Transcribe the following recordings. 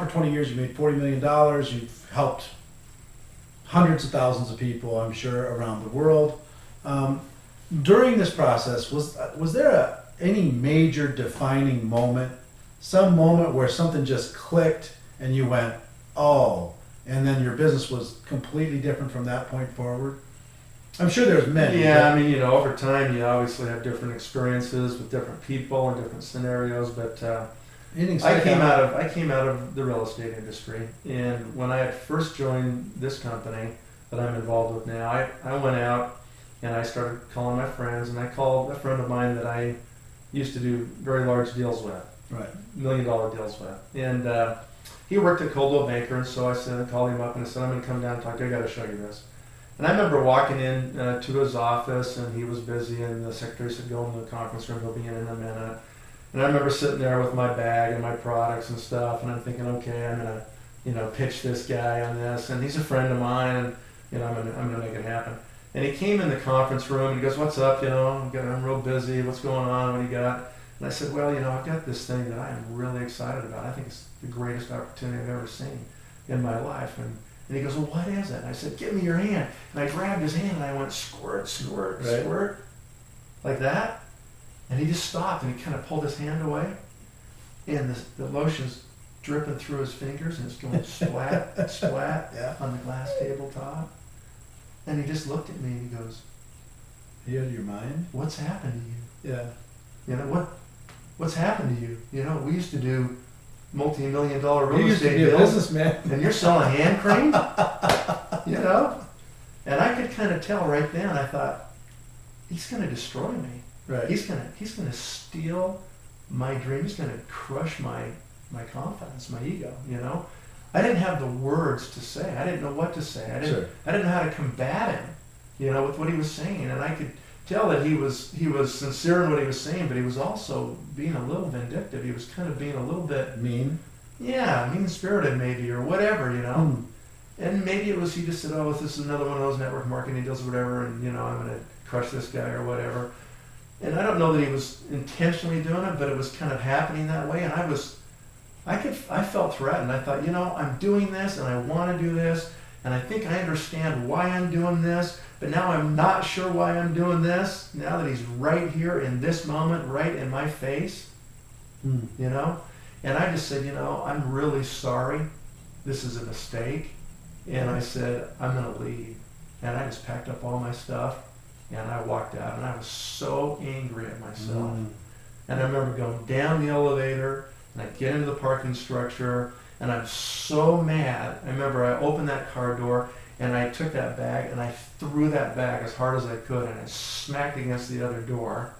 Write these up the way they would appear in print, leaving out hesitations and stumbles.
for 20 years. You made $40 million. You've helped hundreds of thousands of people, I'm sure, around the world. During this process, was there any major defining moment, some moment where something just clicked and you went, oh, and then your business was completely different from that point forward? I'm sure there's many. Yeah, I mean, you know, over time you obviously have different experiences with different people and different scenarios, but I came out of the real estate industry, and when I had first joined this company that I'm involved with now, I went out and I started calling my friends, and I called a friend of mine that I used to do very large deals with, right, $1 million deals with, and he worked at Coldwell Banker, and so I called him up and I said, I'm going to come down and talk to you. I got to show you this. And I remember walking in to his office, and he was busy, and the secretary said, go in the conference room, he'll be in a minute. And I remember sitting there with my bag and my products and stuff, and I'm thinking, okay, I'm going to, you know, pitch this guy on this, and he's a friend of mine, and, you know, I'm going to make it happen. And he came in the conference room, and he goes, what's up, you know, I'm real busy, what's going on, what do you got? And I said, well, you know, I've got this thing that I am really excited about. I think it's the greatest opportunity I've ever seen in my life. And he goes, well, what is it? And I said, give me your hand. And I grabbed his hand, and I went, squirt, squirt, right, squirt, like that. And he just stopped, and he kind of pulled his hand away, and the lotion's dripping through his fingers, and it's going splat, splat, yeah, on the glass tabletop. And he just looked at me, and he goes, are you out of your mind? what's happened to you? Yeah. You know, what's happened to you? You know, we used to do multi-million-dollar real You used to estate be a deals, businessman. and you're selling hand cream? You know? And I could kind of tell right then, I thought, he's going to destroy me. Right. He's gonna steal my dream. He's gonna crush my confidence, my ego. You know, I didn't have the words to say. I didn't know what to say. I didn't know how to combat him. You know, with what he was saying, and I could tell that he was sincere in what he was saying, but he was also being a little vindictive. He was kind of being a little bit mean. Yeah, mean-spirited maybe, or whatever. You know. And maybe it was he just said, oh, this is another one of those network marketing deals or whatever, and you know, I'm gonna crush this guy or whatever. And I don't know that he was intentionally doing it, but it was kind of happening that way. And I felt threatened. I thought, you know, I'm doing this, and I want to do this, and I think I understand why I'm doing this, but now I'm not sure why I'm doing this. Now that he's right here in this moment, right in my face, you know. And I just said, you know, I'm really sorry. This is a mistake. And I said, I'm going to leave. And I just packed up all my stuff. And I walked out, and I was so angry at myself. And I remember going down the elevator, and I get into the parking structure, and I'm so mad. I remember I opened that car door, and I took that bag, and I threw that bag as hard as I could, and I smacked against the other door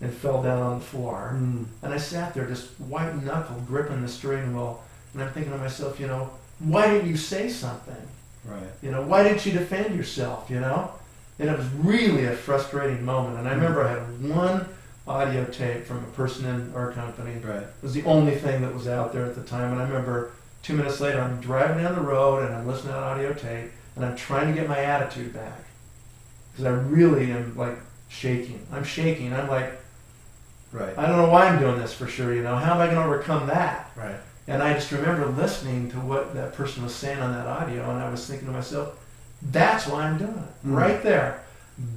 and fell down on the floor. And I sat there just white-knuckled, gripping the steering wheel, and I'm thinking to myself, you know, why didn't you say something? Right. You know, why didn't you defend yourself, you know? And it was really a frustrating moment. And I remember I had one audio tape from a person in our company. Right. It was the only thing that was out there at the time. And I remember 2 minutes later, I'm driving down the road, and I'm listening to that audio tape, and I'm trying to get my attitude back. Because I really am, like, shaking. I'm shaking. I'm like, right, I don't know why I'm doing this for sure, you know. How am I going to overcome that? Right. And I just remember listening to what that person was saying on that audio, and I was thinking to myself, that's why I'm doing it. Right there.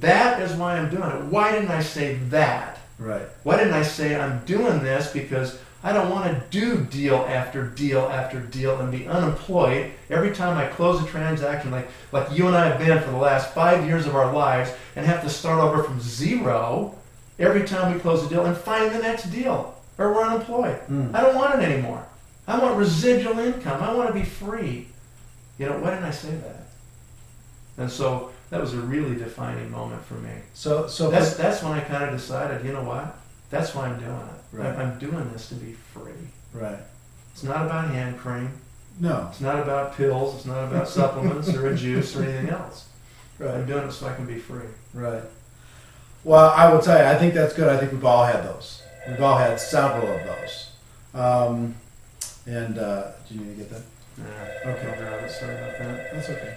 That is why I'm doing it. Why didn't I say that? Right. Why didn't I say I'm doing this because I don't want to do deal after deal after deal and be unemployed every time I close a transaction like you and I have been for the last 5 years of our lives, and have to start over from zero every time we close a deal and find the next deal, or we're unemployed. I don't want it anymore. I want residual income. I want to be free. You know, why didn't I say that? And so that was a really defining moment for me. So that's when I kind of decided, you know what? That's why I'm doing it. Right. I'm doing this to be free. Right. It's not about hand cream. No. It's not about pills. It's not about supplements or a juice or anything else. Right. I'm doing it so I can be free. Right. Well, I will tell you, I think that's good. I think we've all had those. We've all had several of those. Do you need to get that? Yeah. Okay. I'll grab it. Sorry about that. That's okay.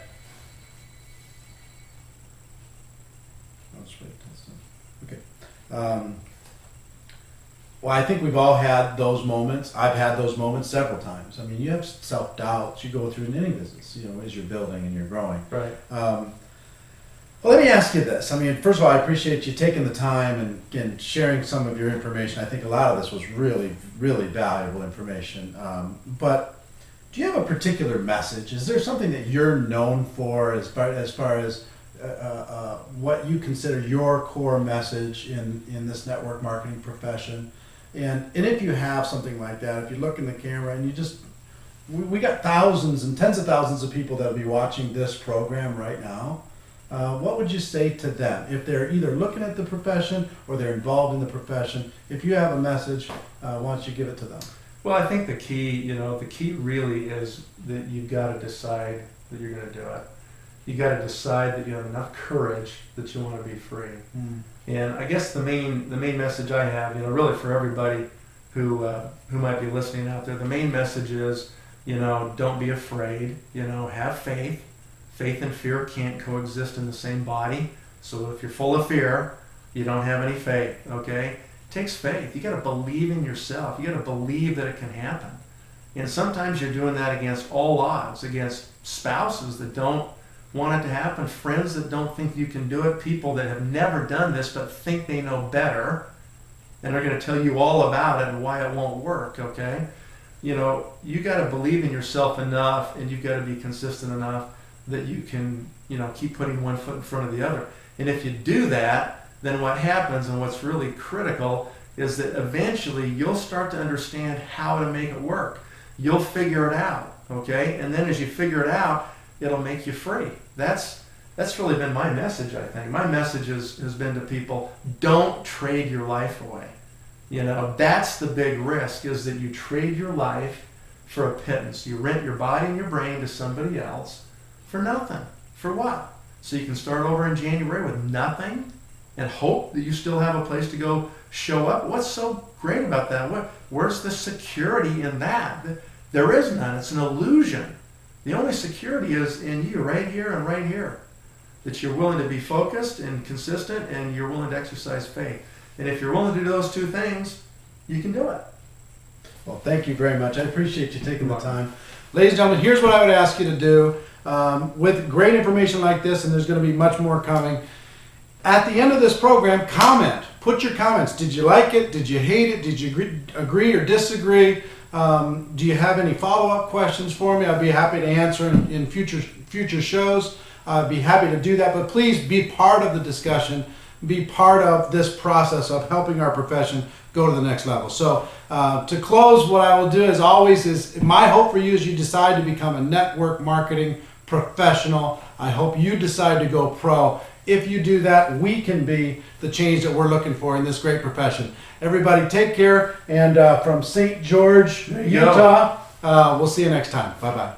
I'll just wait. Okay. Well, I think we've all had those moments. I've had those moments several times. I mean, you have self-doubts you go through in any business, as you're building and you're growing. Right. Well, let me ask you this. I mean, first of all, I appreciate you taking the time and sharing some of your information. I think a lot of this was really, really valuable information. But do you have a particular message? Is there something that you're known for as far as what you consider your core message in this network marketing profession? And if you have something like that, if you look in the camera and we got thousands and tens of thousands of people that will be watching this program right now, what would you say to them if they're either looking at the profession or they're involved in the profession? If you have a message, why don't you give it to them? Well, I think the key really is that you've got to decide that you're going to do it. You got to decide that you have enough courage that you want to be free. And I guess the main message I have, really for everybody who might be listening out there, the main message is, don't be afraid. Have faith. Faith and fear can't coexist in the same body. So if you're full of fear, you don't have any faith. Okay, it takes faith. You got to believe in yourself. You got to believe that it can happen. And sometimes you're doing that against all odds, against spouses that don't want it to happen, friends that don't think you can do it, people that have never done this but think they know better and are going to tell you all about it and why it won't work. Okay, you got to believe in yourself enough, and you've got to be consistent enough that you can keep putting one foot in front of the other. And if you do that, then what happens, and what's really critical, is that eventually you'll start to understand how to make it work. You'll figure it out. Okay, and then as you figure it out, it'll make you free. That's really been my message, I think. My message has been to people, don't trade your life away. That's the big risk, is that you trade your life for a pittance. You rent your body and your brain to somebody else for nothing. For what? So you can start over in January with nothing and hope that you still have a place to go show up? What's so great about that? Where's the security in that? There is none. It's an illusion. The only security is in you, right here and right here. That you're willing to be focused and consistent, and you're willing to exercise faith. And if you're willing to do those two things, you can do it. Well, thank you very much. I appreciate you taking the time. Ladies and gentlemen, here's what I would ask you to do. With great information like this, and there's going to be much more coming, at the end of this program, comment. Put your comments. Did you like it? Did you hate it? Did you agree or disagree? Do you have any follow-up questions for me? I'd be happy to answer in future shows. I'd be happy to do that, but please be part of the discussion. Be part of this process of helping our profession go to the next level. So to close, what I will do as always is my hope for you is you decide to become a network marketing professional. I hope you decide to go pro. If you do that, we can be the change that we're looking for in this great profession. Everybody take care, and from St. George, Utah, we'll see you next time. Bye-bye.